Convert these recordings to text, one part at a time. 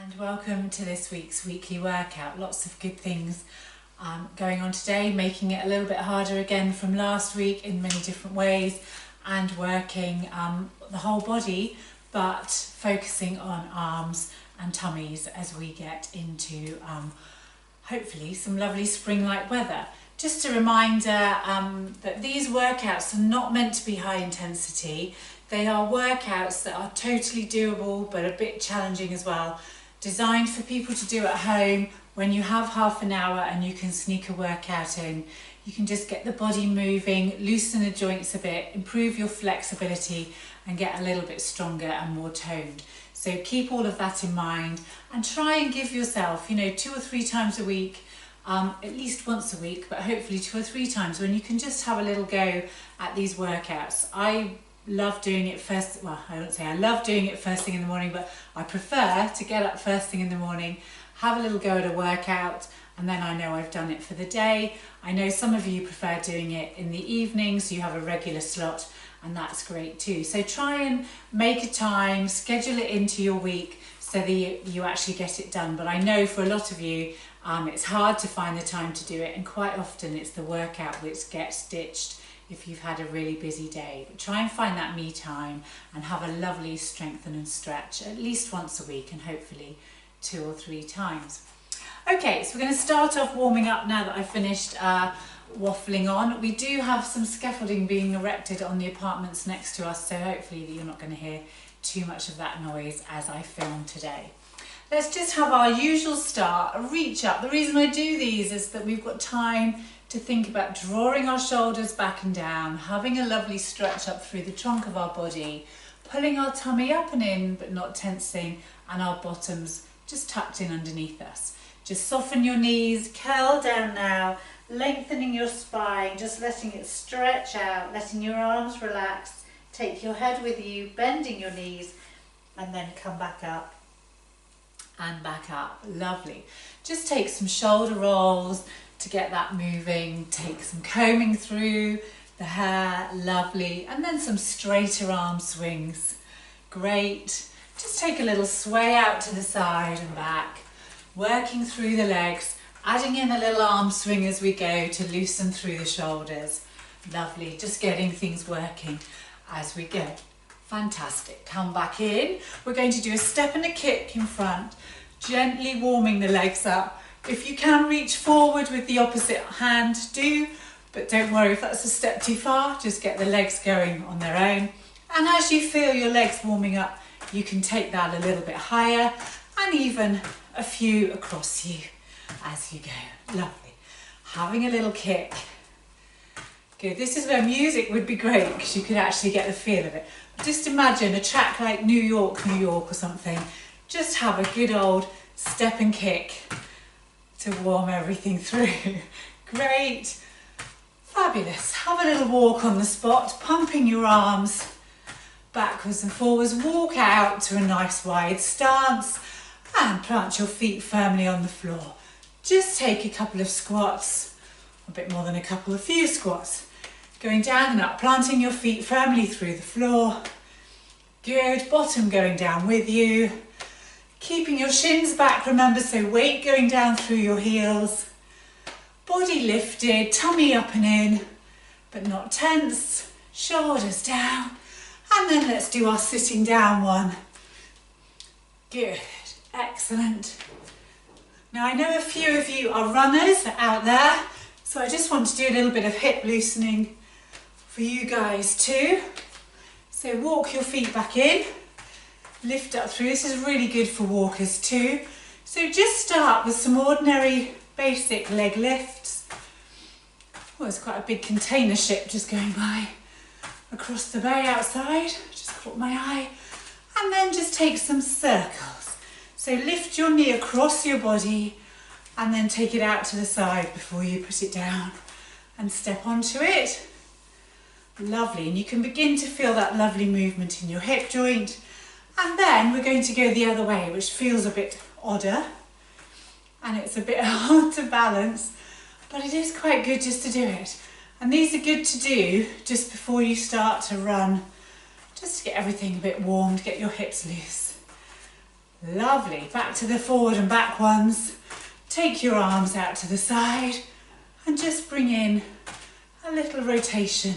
And welcome to this week's weekly workout. Lots of good things going on today, making it a little bit harder again from last week in many different ways, and working the whole body, but focusing on arms and tummies as we get into hopefully some lovely spring-like weather. Just a reminder that these workouts are not meant to be high intensity. They are workouts that are totally doable but a bit challenging as well, designed for people to do at home when you have half an hour and you can sneak a workout in. You can just get the body moving, loosen the joints a bit, improve your flexibility and get a little bit stronger and more toned. So keep all of that in mind and try and give yourself, 2 or 3 times a week, at least once a week, but hopefully 2 or 3 times when you can just have a little go at these workouts. I love doing it first, well, I don't say I love doing it first thing in the morning, but I prefer to get up first thing in the morning, have a little go at a workout, and then I know I've done it for the day. I know some of you prefer doing it in the evening, so you have a regular slot, and that's great too. So try and make a time, schedule it into your week so that you actually get it done. But I know for a lot of you, it's hard to find the time to do it, and quite often it's the workout which gets ditched if you've had a really busy day. But try and find that me time and have a lovely strengthen and stretch at least once a week, and hopefully 2 or 3 times. Okay, so we're going to start off warming up now that I've finished waffling on. We do have some scaffolding being erected on the apartments next to us, so hopefully you're not going to hear too much of that noise as I film today. Let's just have our usual start, a reach up. The reason I do these is that we've got time to think about drawing our shoulders back and down, having a lovely stretch up through the trunk of our body, pulling our tummy up and in but not tensing, and our bottoms just tucked in underneath us. Just soften your knees, curl down now, lengthening your spine, just letting it stretch out, letting your arms relax, take your head with you, bending your knees, and then come back up and back up. Lovely. Just take some shoulder rolls to get that moving, take some combing through the hair, lovely, and then some straighter arm swings. Great. Just take a little sway out to the side and back, working through the legs, adding in a little arm swing as we go to loosen through the shoulders. Lovely, just getting things working as we go. Fantastic. Come back in. We're going to do a step and a kick in front, gently warming the legs up. If you can reach forward with the opposite hand, do, but don't worry if that's a step too far, just get the legs going on their own. And as you feel your legs warming up, you can take that a little bit higher and even a few across you as you go. Lovely. Having a little kick. Good. This is where music would be great because you could actually get the feel of it. Just imagine a track like New York, New York or something. Just have a good old step and kick to warm everything through. Great. Fabulous. Have a little walk on the spot, pumping your arms backwards and forwards. Walk out to a nice wide stance and plant your feet firmly on the floor. Just take a couple of squats, a bit more than a couple, a few squats. Going down and up, planting your feet firmly through the floor. Good. Bottom going down with you. Keeping your shins back, remember, so weight going down through your heels. Body lifted, tummy up and in, but not tense. Shoulders down. And then let's do our sitting down one. Good. Excellent. Now I know a few of you are runners out there, so I just want to do a little bit of hip loosening for you guys too. So walk your feet back in. Lift up through. This is really good for walkers too. So just start with some ordinary basic leg lifts. Oh, there's quite a big container ship just going by across the bay outside. Just caught my eye. And then just take some circles. So lift your knee across your body and then take it out to the side before you put it down and step onto it. Lovely. And you can begin to feel that lovely movement in your hip joint. And then we're going to go the other way, which feels a bit odder and it's a bit hard to balance, but it is quite good just to do it. And these are good to do just before you start to run, just to get everything a bit warm, to get your hips loose. Lovely. Back to the forward and back ones. Take your arms out to the side and just bring in a little rotation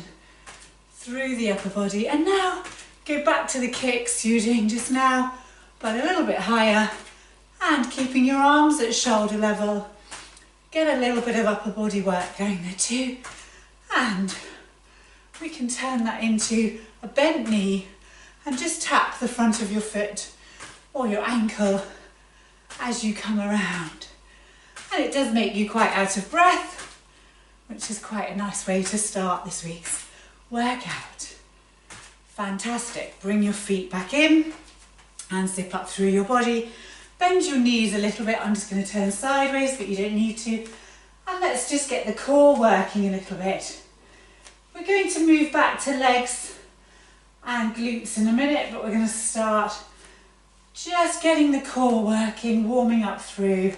through the upper body. And now go back to the kicks you were doing just now, but a little bit higher, and keeping your arms at shoulder level. Get a little bit of upper body work going there too. And we can turn that into a bent knee and just tap the front of your foot or your ankle as you come around. And it does make you quite out of breath, which is quite a nice way to start this week's workout. Fantastic. Bring your feet back in and zip up through your body. Bend your knees a little bit. I'm just going to turn sideways, but you don't need to. And let's just get the core working a little bit. We're going to move back to legs and glutes in a minute, but we're going to start just getting the core working, warming up through.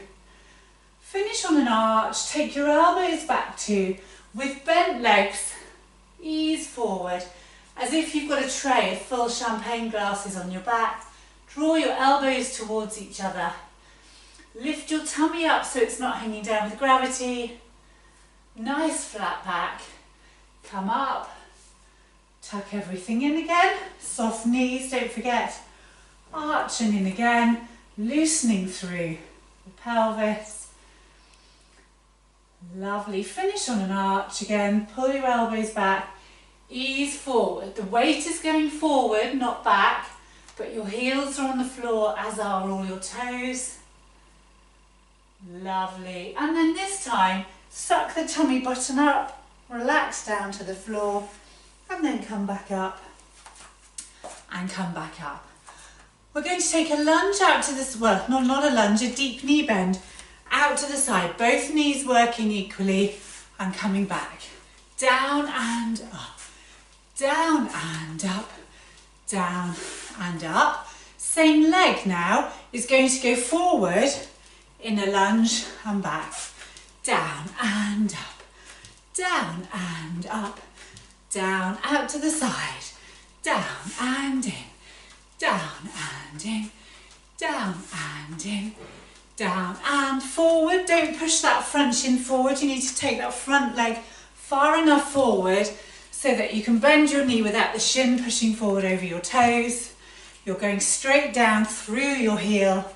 Finish on an arch, take your elbows back to, with bent legs, ease forward, as if you've got a tray of full champagne glasses on your back. Draw your elbows towards each other. Lift your tummy up so it's not hanging down with gravity. Nice flat back. Come up, tuck everything in again, soft knees, don't forget. Arch and in again, loosening through the pelvis. Lovely. Finish on an arch again. Pull your elbows back. Ease forward. The weight is going forward, not back, but your heels are on the floor, as are all your toes. Lovely. And then this time, suck the tummy button up, relax down to the floor, and then come back up and come back up. We're going to take a lunge out to this, well, not a lunge, a deep knee bend. Out to the side, both knees working equally and coming back. Down and up, down and up, down and up. Same leg now is going to go forward in a lunge and back. Down and up, down and up, down, out to the side, down and in, down and in, down and in. Down and forward. Don't push that front shin forward. You need to take that front leg far enough forward so that you can bend your knee without the shin pushing forward over your toes. You're going straight down through your heel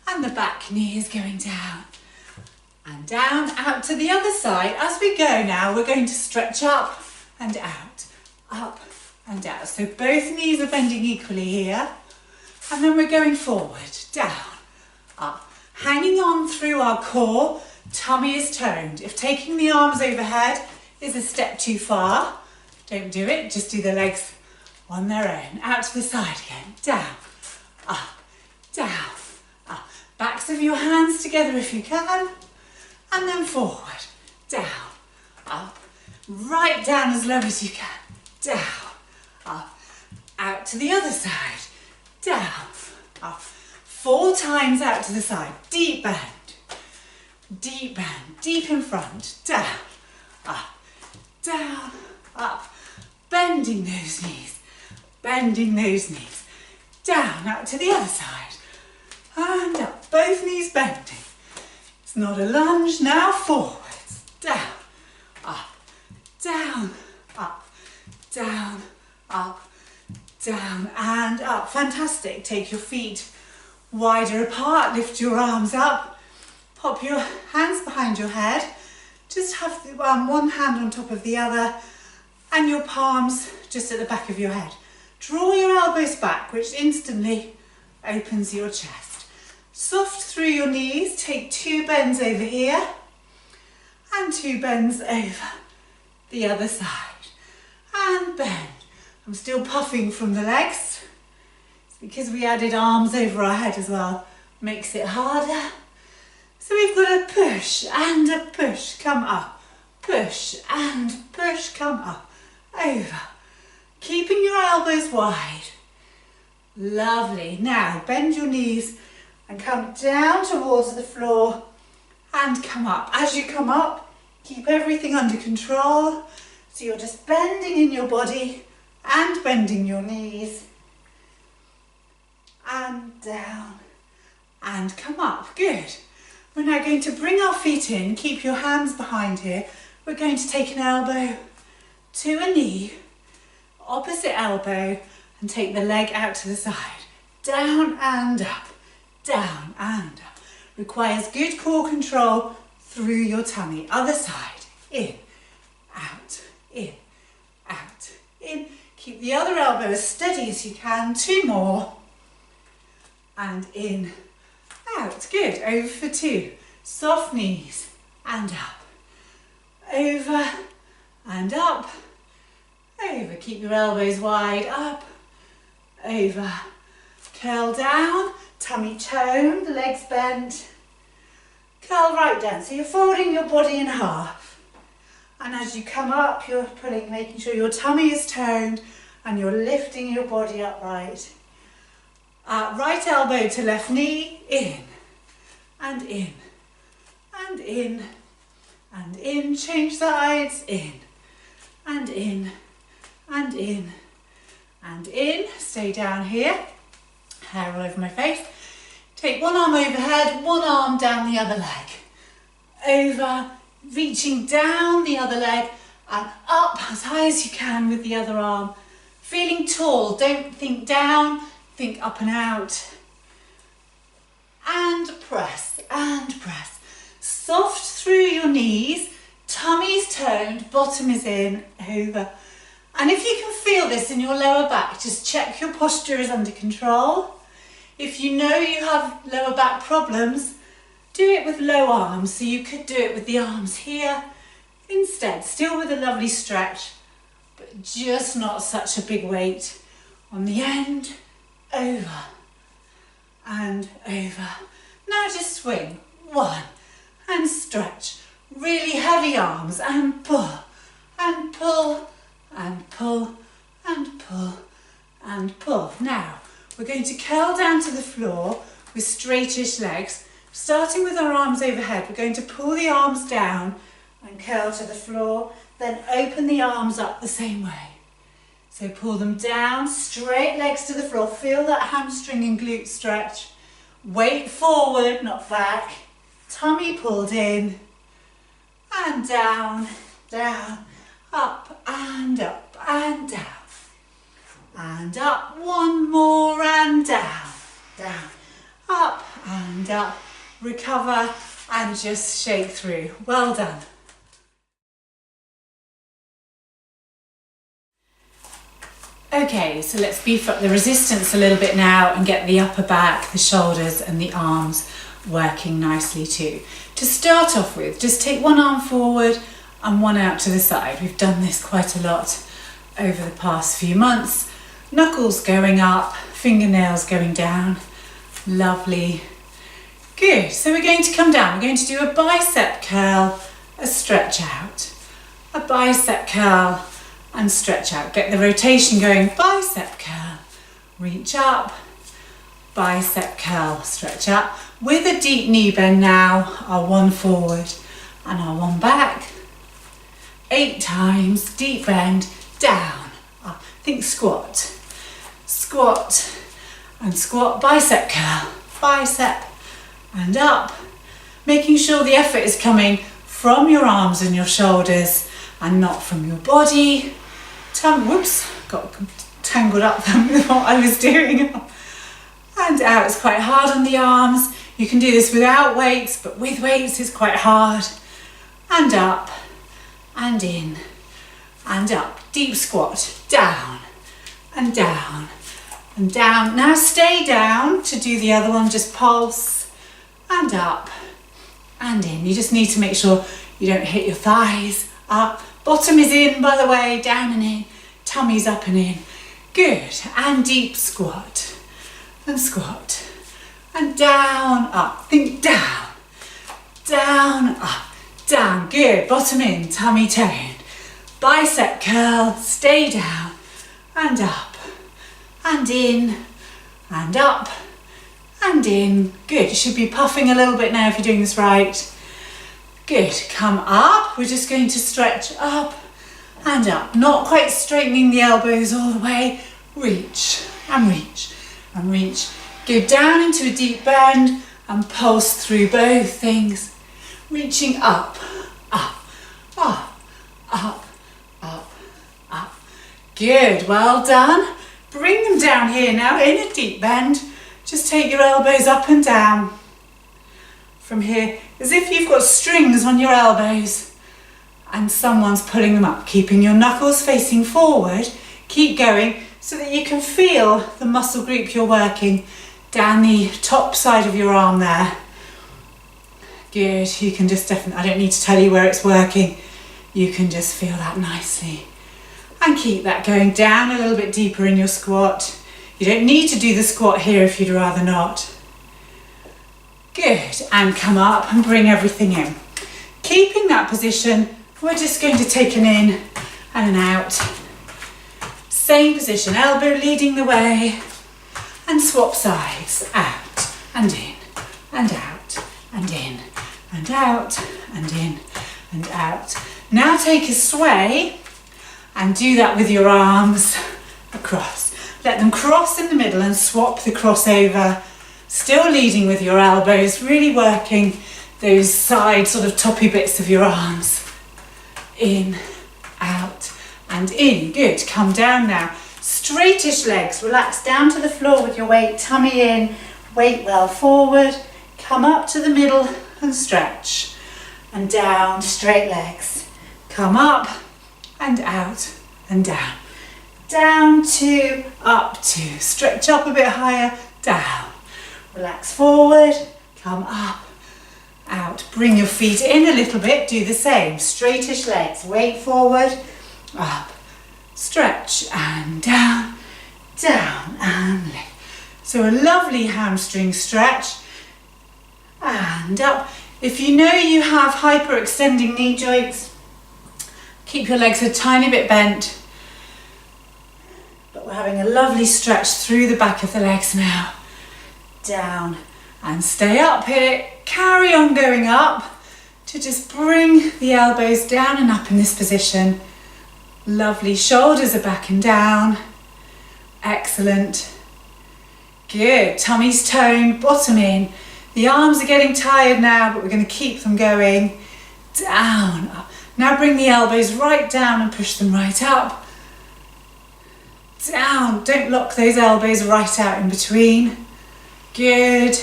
and the back knee is going down. And down, out to the other side. As we go now, we're going to stretch up and out, up and out. So both knees are bending equally here. And then we're going forward, down, up. Hanging on through our core, tummy is toned. If taking the arms overhead is a step too far, don't do it, just do the legs on their own. Out to the side again, down, up, down, up. Backs of your hands together if you can, and then forward, down, up, right down as low as you can, down, up, out to the other side, down, up. 4 times out to the side, deep bend, deep in front, down, up, bending those knees, down, out to the other side, and up, both knees bending. It's not a lunge, now forwards, down, up, down, up, down, up, down, and up. Fantastic. Take your feet wider apart, lift your arms up, pop your hands behind your head, just have one hand on top of the other and your palms just at the back of your head. Draw your elbows back, which instantly opens your chest. Soft through your knees, take 2 bends over here and 2 bends over the other side. And bend. I'm still puffing from the legs. Because we added arms over our head as well, makes it harder. So we've got a push and a push, come up, push and push, come up, over. Keeping your elbows wide. Lovely. Now bend your knees and come down towards the floor and come up. As you come up, keep everything under control. So you're just bending in your body and bending your knees. And down and come up. Good. We're now going to bring our feet in, keep your hands behind here. We're going to take an elbow to a knee, opposite elbow, and take the leg out to the side. Down and up, down and up. Requires good core control through your tummy. Other side, in, out, in, out, in. Keep the other elbow as steady as you can. 2 more. And in, out. Good. Over for 2. Soft knees and up. Over and up. Over. Keep your elbows wide. Up. Over. Curl down. Tummy toned. Legs bent. Curl right down. So you're folding your body in half. And as you come up, you're pulling, making sure your tummy is toned and you're lifting your body upright. Right elbow to left knee, in, and in, and in, and in. Change sides, in, and in, and in, and in. Stay down here, hair all over my face. Take one arm overhead, one arm down the other leg. Over, reaching down the other leg and up as high as you can with the other arm. Feeling tall, don't think down, think up and out. And press, and press. Soft through your knees, tummy's toned, bottom is in, over. And if you can feel this in your lower back, just check your posture is under control. If you know you have lower back problems, do it with low arms, so you could do it with the arms here instead, still with a lovely stretch, but just not such a big weight on the end, over and over. Now just swing, 1, and stretch, really heavy arms, and pull, and pull, and pull, and pull, and pull. Now, we're going to curl down to the floor with straightish legs. Starting with our arms overhead, we're going to pull the arms down and curl to the floor, then open the arms up the same way. So pull them down, straight legs to the floor, feel that hamstring and glute stretch. Weight forward, not back. Tummy pulled in, and down, down, up, and down. And up, one more, and down, down, up, and up. Recover and just shake through. Well done. Okay, so let's beef up the resistance a little bit now and get the upper back, the shoulders and the arms working nicely too. To start off with, just take one arm forward and one out to the side. We've done this quite a lot over the past few months. Knuckles going up, fingernails going down. Lovely. Good, so we're going to come down. We're going to do a bicep curl, a stretch out. A bicep curl and stretch out. Get the rotation going. Bicep curl, reach up. Bicep curl, stretch up. With a deep knee bend now, our 1 forward and our 1 back. 8 times, deep bend, down, up. Think squat. Squat and squat, bicep curl, bicep, and up, making sure the effort is coming from your arms and your shoulders and not from your body. Whoops, got tangled up with what I was doing. And out, it's quite hard on the arms. You can do this without weights, but with weights it's quite hard. And up, and in, and up. Deep squat, down, and down, and down. Now stay down to do the other one, just pulse. And up and in. You just need to make sure you don't hit your thighs. Up, bottom is in by the way, down and in, tummy's up and in. Good, and deep squat, and squat, and down, up, think down, down, up, down. Good, bottom in, tummy toned. Bicep curl, stay down, and up, and in, and up, and in. Good, you should be puffing a little bit now if you're doing this right. Good, come up. We're just going to stretch up and up. Not quite straightening the elbows all the way. Reach and reach and reach. Go down into a deep bend and pulse through both things, reaching up, up, up, up, up, up. Good, well done. Bring them down here now in a deep bend. Just take your elbows up and down. From here, as if you've got strings on your elbows and someone's pulling them up, keeping your knuckles facing forward. Keep going so that you can feel the muscle group you're working down the top side of your arm there. Good, you can just definitely, I don't need to tell you where it's working. You can just feel that nicely. And keep that going down a little bit deeper in your squat. You don't need to do the squat here if you'd rather not. Good, and come up and bring everything in. Keeping that position, we're just going to take an in and an out. Same position, elbow leading the way, and swap sides, out and in, and out, and in, and out, and in, and out. Now take a sway and do that with your arms across. Let them cross in the middle and swap the crossover. Still leading with your elbows, really working those side sort of toppy bits of your arms. In, out, and in. Good, come down now. Straightish legs, relax down to the floor with your weight, tummy in, weight well forward. Come up to the middle and stretch. And down, straight legs. Come up and out and down. Down, two, up, two. Stretch up a bit higher, down. Relax forward, come up, out. Bring your feet in a little bit, do the same. Straightish legs, weight forward, up, stretch and down, down and lift. So a lovely hamstring stretch and up. If you know you have hyperextending knee joints, keep your legs a tiny bit bent. But we're having a lovely stretch through the back of the legs now. Down and stay up here. Carry on going up to just bring the elbows down and up in this position. Lovely, shoulders are back and down. Excellent. Good, tummy's toned, bottom in. The arms are getting tired now, but we're going to keep them going. Down, up. Now bring the elbows right down and push them right up. Down, don't lock those elbows right out in between. Good,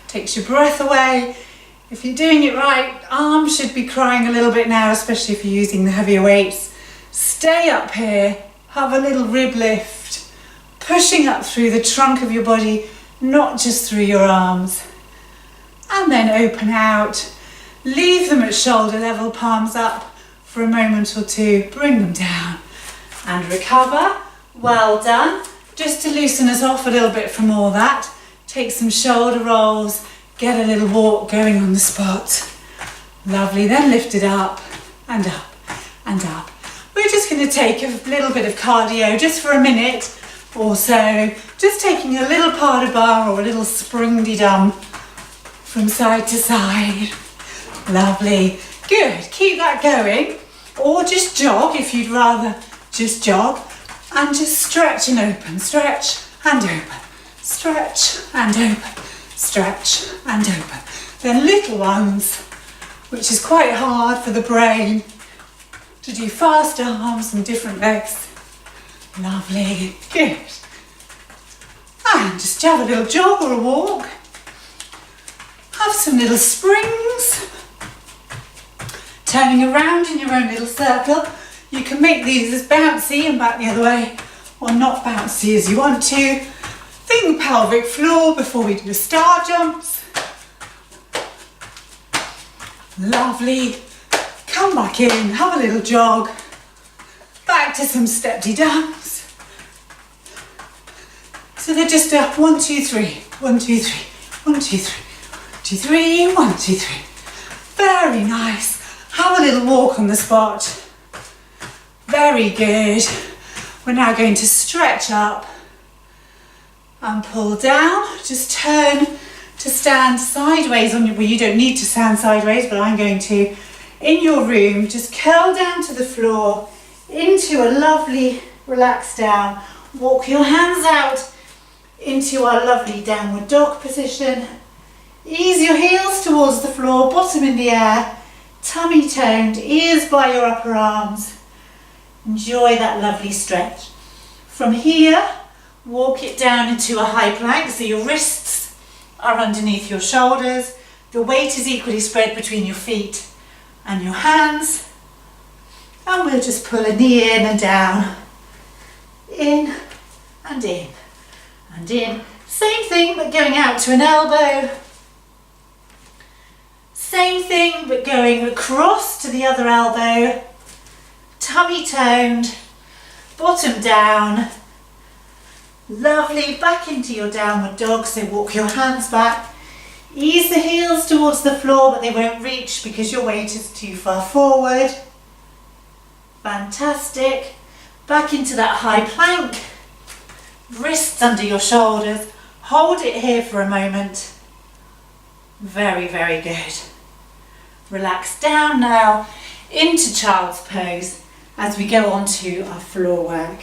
takes your breath away. If you're doing it right, arms should be crying a little bit now, especially if you're using the heavier weights. Stay up here, have a little rib lift, pushing up through the trunk of your body, not just through your arms. And then open out, leave them at shoulder level, palms up for a moment or two, bring them down and recover. Well done. Just to loosen us off a little bit from all that, take some shoulder rolls, get a little walk going on the spot. Lovely, then lift it up and up and up. We're just going to take a little bit of cardio just for a minute or so, just taking a little part of bar or a little spring-de-dum from side to side. Lovely, good, keep that going, or just jog if you'd rather just jog, and just stretch and open, stretch and open. Stretch and open, stretch and open. Then little ones, which is quite hard for the brain to do fast arms and different legs. Lovely, good. And just have a little jog or a walk. Have some little springs. Turning around in your own little circle. You can make these as bouncy and back the other way, or not bouncy as you want to. Think pelvic floor before we do star jumps. Lovely. Come back in, have a little jog. Back to some step-de-dums. So they're just 1, 2, 3, 1, 2, 3, 1, 2, 3, 2, 3, 1, 2, 3. Very nice. Have a little walk on the spot. Very good. We're now going to stretch up and pull down. Just turn to stand sideways on your, well, you don't need to stand sideways, but I'm going to. In your room, just curl down to the floor into a lovely relax down. Walk your hands out into our lovely downward dog position. Ease your heels towards the floor, bottom in the air, tummy toned, ears by your upper arms. Enjoy that lovely stretch. From here, walk it down into a high plank so your wrists are underneath your shoulders. The weight is equally spread between your feet and your hands. And we'll just pull a knee in and down. In and in and in. Same thing but going out to an elbow. Same thing but going across to the other elbow. Tummy toned, bottom down. Lovely, back into your downward dog, so walk your hands back. Ease the heels towards the floor but they won't reach because your weight is too far forward. Fantastic. Back into that high plank. Wrists under your shoulders. Hold it here for a moment. Very, very good. Relax down now into child's pose as we go on to our floor work.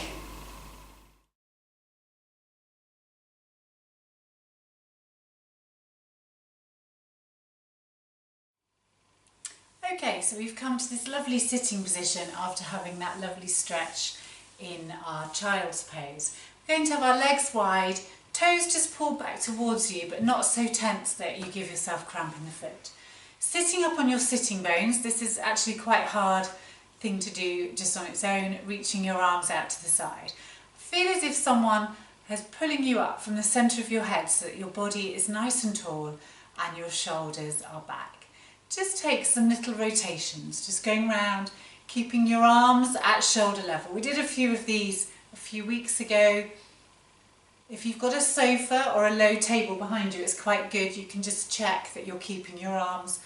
Okay, so we've come to this lovely sitting position after having that lovely stretch in our child's pose. We're going to have our legs wide, toes just pulled back towards you but not so tense that you give yourself cramp in the foot. Sitting up on your sitting bones, this is actually quite a hard thing to do just on its own, reaching your arms out to the side. Feel as if someone is pulling you up from the centre of your head so that your body is nice and tall and your shoulders are back. Just take some little rotations, just going round, keeping your arms at shoulder level. We did a few of these a few weeks ago. If you've got a sofa or a low table behind you, it's quite good. You can just check that you're keeping your arms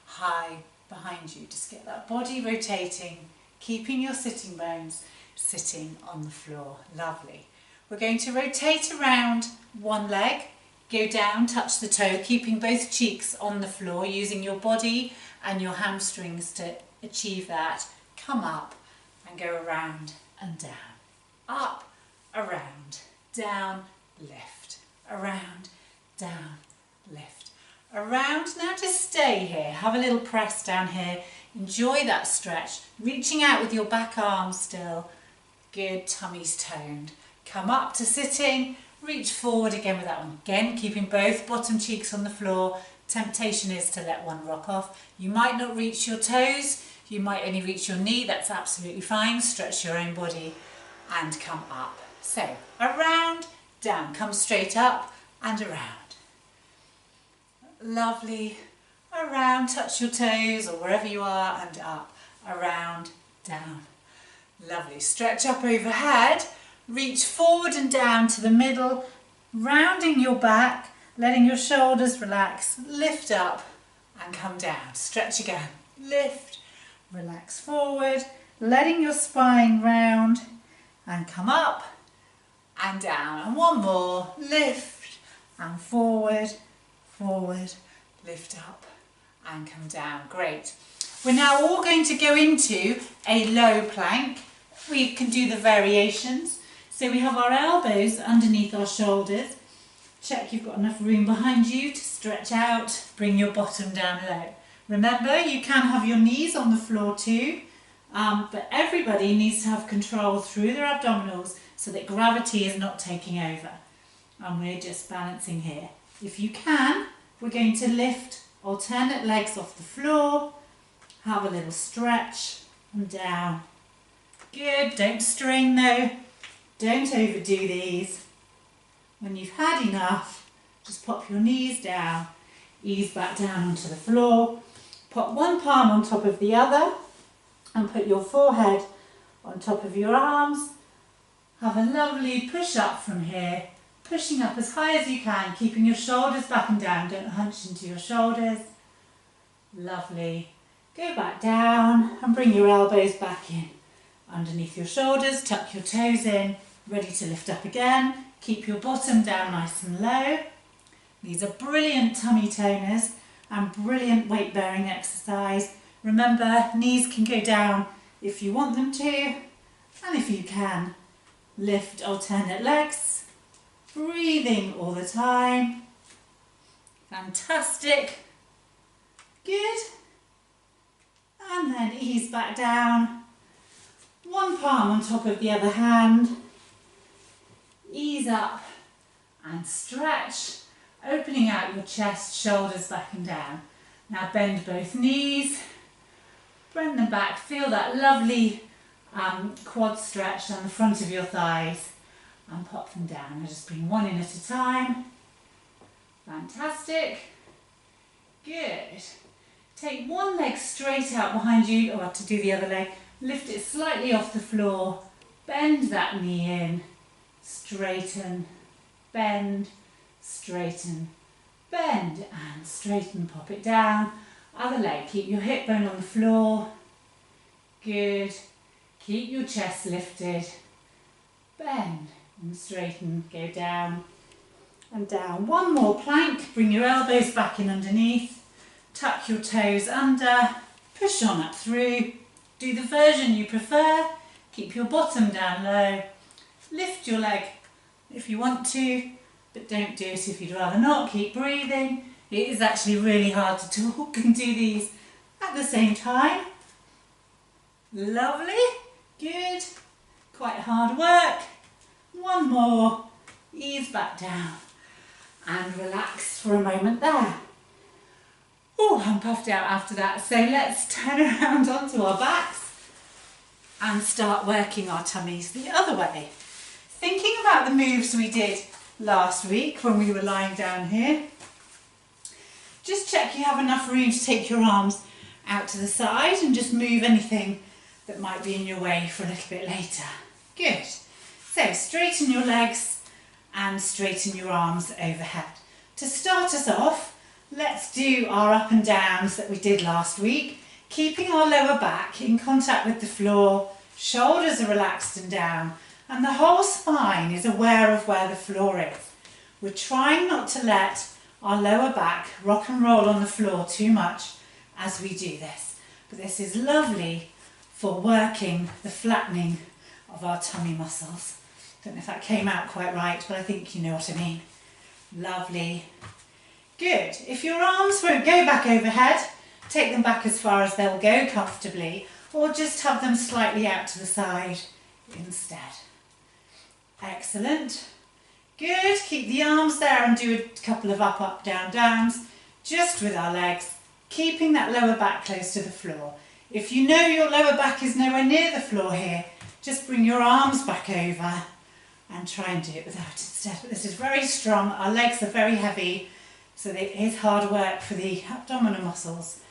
high behind you. Just get that body rotating, keeping your sitting bones sitting on the floor. Lovely. We're going to rotate around one leg, go down, touch the toe, keeping both cheeks on the floor, using your body and your hamstrings to achieve that. Come up and go around and down. Up, around, down, lift. Around, down, lift. Around. Now just stay here. Have a little press down here. Enjoy that stretch. Reaching out with your back arm still. Good, tummy's toned. Come up to sitting. Reach forward again with that one. Again, keeping both bottom cheeks on the floor. Temptation is to let one rock off. You might not reach your toes. You might only reach your knee. That's absolutely fine. Stretch your own body and come up. So, around, down. Come straight up and around. Lovely. Around, touch your toes or wherever you are and up. Around, down. Lovely. Stretch up overhead. Reach forward and down to the middle, rounding your back, letting your shoulders relax, lift up and come down. Stretch again, lift, relax forward, letting your spine round and come up and down. And one more, lift and forward, forward, lift up and come down. Great. We're now all going to go into a low plank. We can do the variations. So we have our elbows underneath our shoulders. Check you've got enough room behind you to stretch out. Bring your bottom down low. Remember, you can have your knees on the floor too, but everybody needs to have control through their abdominals so that gravity is not taking over. And we're just balancing here. If you can, we're going to lift alternate legs off the floor. Have a little stretch and down. Good, don't strain though. Don't overdo these. When you've had enough, just pop your knees down, ease back down onto the floor, put one palm on top of the other and put your forehead on top of your arms. Have a lovely push up from here, pushing up as high as you can, keeping your shoulders back and down, don't hunch into your shoulders. Lovely. Go back down and bring your elbows back in. Underneath your shoulders, tuck your toes in. Ready to lift up again. Keep your bottom down nice and low. These are brilliant tummy toners and brilliant weight bearing exercise. Remember, knees can go down if you want them to, and if you can, lift alternate legs. Breathing all the time. Fantastic. Good. And then ease back down. One palm on top of the other hand. Ease up and stretch, opening out your chest, shoulders back and down. Now bend both knees, bend them back, feel that lovely quad stretch down the front of your thighs and pop them down. Now just bring one in at a time. Fantastic. Good. Take one leg straight out behind you, or to do the other leg. Lift it slightly off the floor, bend that knee in, straighten, bend, straighten, bend and straighten, pop it down. Other leg, keep your hip bone on the floor. Good. Keep your chest lifted. Bend and straighten, go down and down. One more plank, bring your elbows back in underneath, tuck your toes under, push on up through. Do the version you prefer, keep your bottom down low, lift your leg if you want to, but don't do it if you'd rather not. Keep breathing. It is actually really hard to talk and do these at the same time. Lovely, good, quite hard work. One more, ease back down and relax for a moment there. Oh, I'm puffed out after that. So let's turn around onto our backs and start working our tummies the other way. Thinking about the moves we did last week when we were lying down here, just check you have enough room to take your arms out to the side and just move anything that might be in your way for a little bit later. Good. So straighten your legs and straighten your arms overhead. To start us off, let's do our up and downs that we did last week, keeping our lower back in contact with the floor, shoulders are relaxed and down, and the whole spine is aware of where the floor is. We're trying not to let our lower back rock and roll on the floor too much as we do this. But this is lovely for working the flattening of our tummy muscles. Don't know if that came out quite right, but I think you know what I mean. Lovely. Good. If your arms won't go back overhead, take them back as far as they'll go comfortably, or just have them slightly out to the side instead. Excellent. Good. Keep the arms there and do a couple of up, up, down, downs, just with our legs, keeping that lower back close to the floor. If you know your lower back is nowhere near the floor here, just bring your arms back over and try and do it without it instead. But this is very strong. Our legs are very heavy, so it is hard work for the abdominal muscles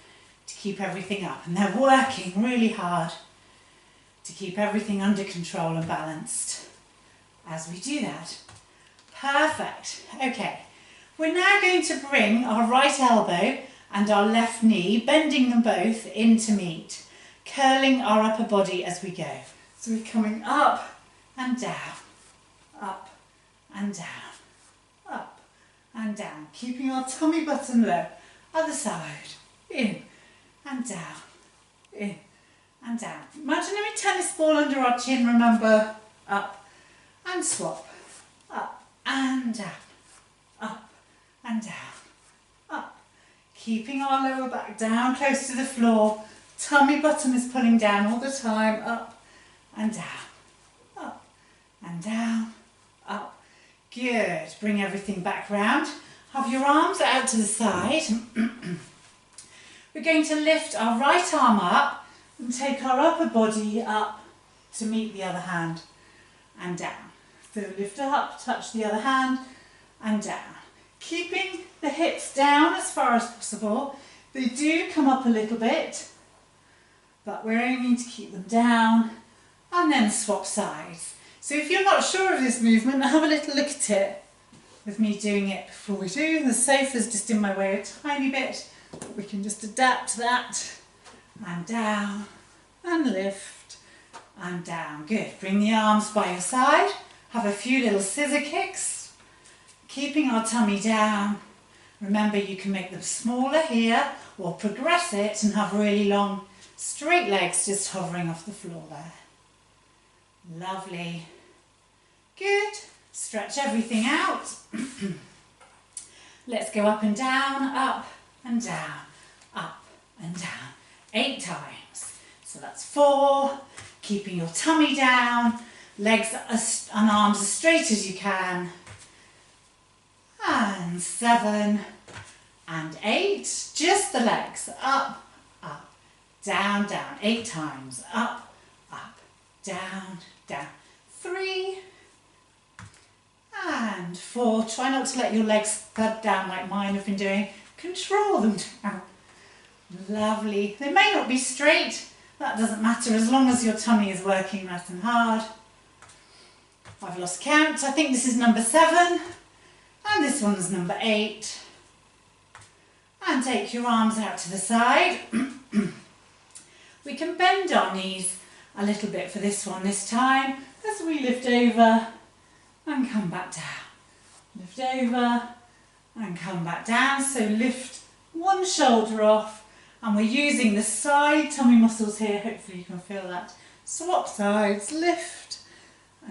to keep everything up. And they're working really hard to keep everything under control and balanced as we do that. Perfect. Okay, we're now going to bring our right elbow and our left knee, bending them both in to meet, curling our upper body as we go. So we're coming up and down, up and down, up and down, keeping our tummy button low. Other side, in and down, in and down. Imaginary tennis ball under our chin, remember, up and swap, up and down, up and down, up. Keeping our lower back down close to the floor, tummy bottom is pulling down all the time, up and down, up and down, up. Good. Bring everything back round. Have your arms out to the side. We're going to lift our right arm up and take our upper body up to meet the other hand and down. So lift up, touch the other hand and down. Keeping the hips down as far as possible. They do come up a little bit, but we're aiming to keep them down and then swap sides. So if you're not sure of this movement, have a little look at it with me doing it before we do. The sofa's just in my way a tiny bit, but we can just adapt that and down and lift and down. Good. Bring the arms by your side. Have a few little scissor kicks, keeping our tummy down. Remember, you can make them smaller here or progress it and have really long straight legs just hovering off the floor there. Lovely. Good. Stretch everything out. Let's go up and down, up and down, up and down. 8 times. So that's 4, keeping your tummy down, legs and arms as straight as you can. And 7 and 8, just the legs, up, up, down, down, 8 times, up, down, down. 3 and 4. Try not to let your legs thud down like mine have been doing. Control them down. Lovely. They may not be straight. That doesn't matter as long as your tummy is working nice and hard. I've lost count. I think this is number 7 and this one's number 8. And take your arms out to the side. We can bend our knees a little bit for this one this time as we lift over and come back down. Lift over and come back down. So lift one shoulder off and we're using the side tummy muscles here. Hopefully you can feel that. Swap sides, lift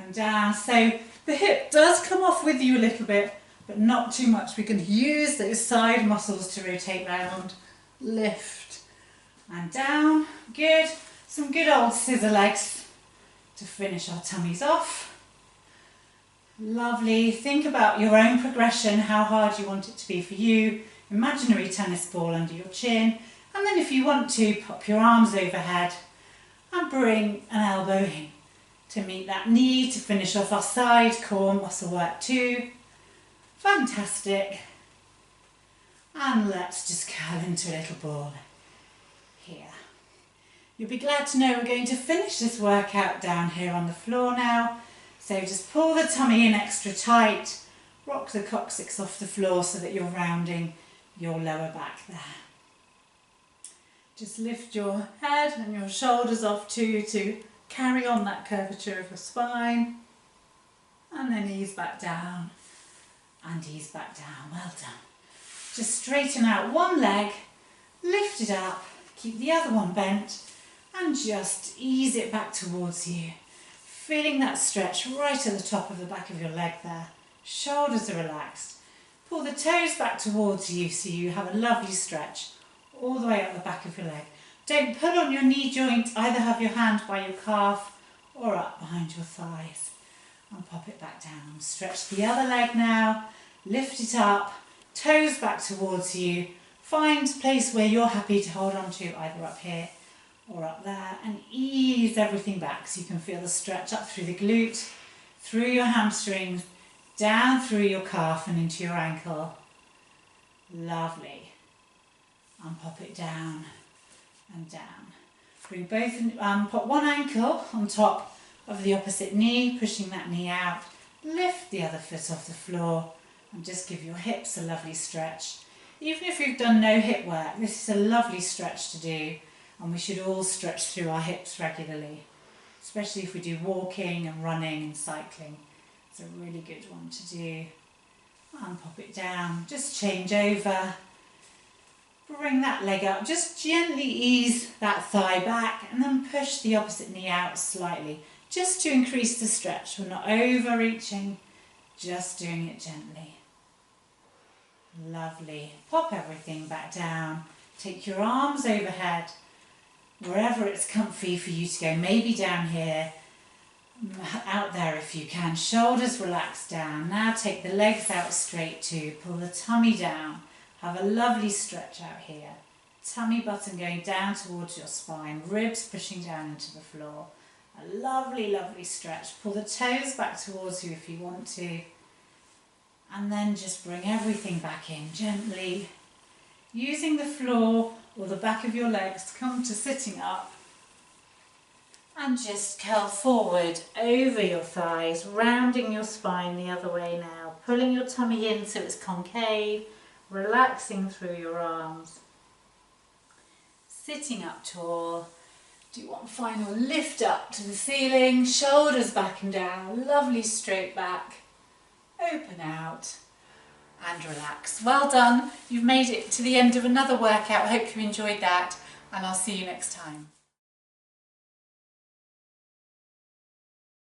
and down. So the hip does come off with you a little bit, but not too much. We can use those side muscles to rotate round. Lift and down. Good. Some good old scissor legs to finish our tummies off. Lovely. Think about your own progression, how hard you want it to be for you. Imaginary tennis ball under your chin. And then if you want to, pop your arms overhead and bring an elbow in to meet that knee to finish off our side core muscle work too. Fantastic. And let's just curl into a little ball here. You'll be glad to know we're going to finish this workout down here on the floor now. So just pull the tummy in extra tight, rock the coccyx off the floor so that you're rounding your lower back there. Just lift your head and your shoulders off too to carry on that curvature of your spine. And then ease back down and ease back down. Well done. Just straighten out one leg, lift it up, keep the other one bent and just ease it back towards you. Feeling that stretch right at the top of the back of your leg there. Shoulders are relaxed. Pull the toes back towards you so you have a lovely stretch all the way up the back of your leg. Don't pull on your knee joint, either have your hand by your calf or up behind your thighs. And pop it back down. Stretch the other leg now, lift it up, toes back towards you. Find a place where you're happy to hold on to, either up here or up there, and ease everything back so you can feel the stretch up through the glute, through your hamstrings, down through your calf and into your ankle. Lovely. And pop it down and down. Bring both, put one ankle on top of the opposite knee, pushing that knee out. Lift the other foot off the floor and just give your hips a lovely stretch. Even if you've done no hip work, this is a lovely stretch to do, and we should all stretch through our hips regularly, especially if we do walking and running and cycling. It's a really good one to do. And pop it down, just change over. Bring that leg up, just gently ease that thigh back and then push the opposite knee out slightly, just to increase the stretch. We're not overreaching, just doing it gently. Lovely. Pop everything back down. Take your arms overhead, wherever it's comfy for you to go. Maybe down here, out there if you can. Shoulders relaxed down. Now take the legs out straight too. Pull the tummy down. Have a lovely stretch out here. Tummy button going down towards your spine. Ribs pushing down into the floor. A lovely, lovely stretch. Pull the toes back towards you if you want to. And then just bring everything back in gently. Using the floor or the back of your legs to come to sitting up. And just curl forward over your thighs, rounding your spine the other way now. Pulling your tummy in so it's concave. Relaxing through your arms. Sitting up tall. Do one final lift up to the ceiling. Shoulders back and down. Lovely straight back. Open out. And relax. Well done. You've made it to the end of another workout. I hope you enjoyed that. And I'll see you next time.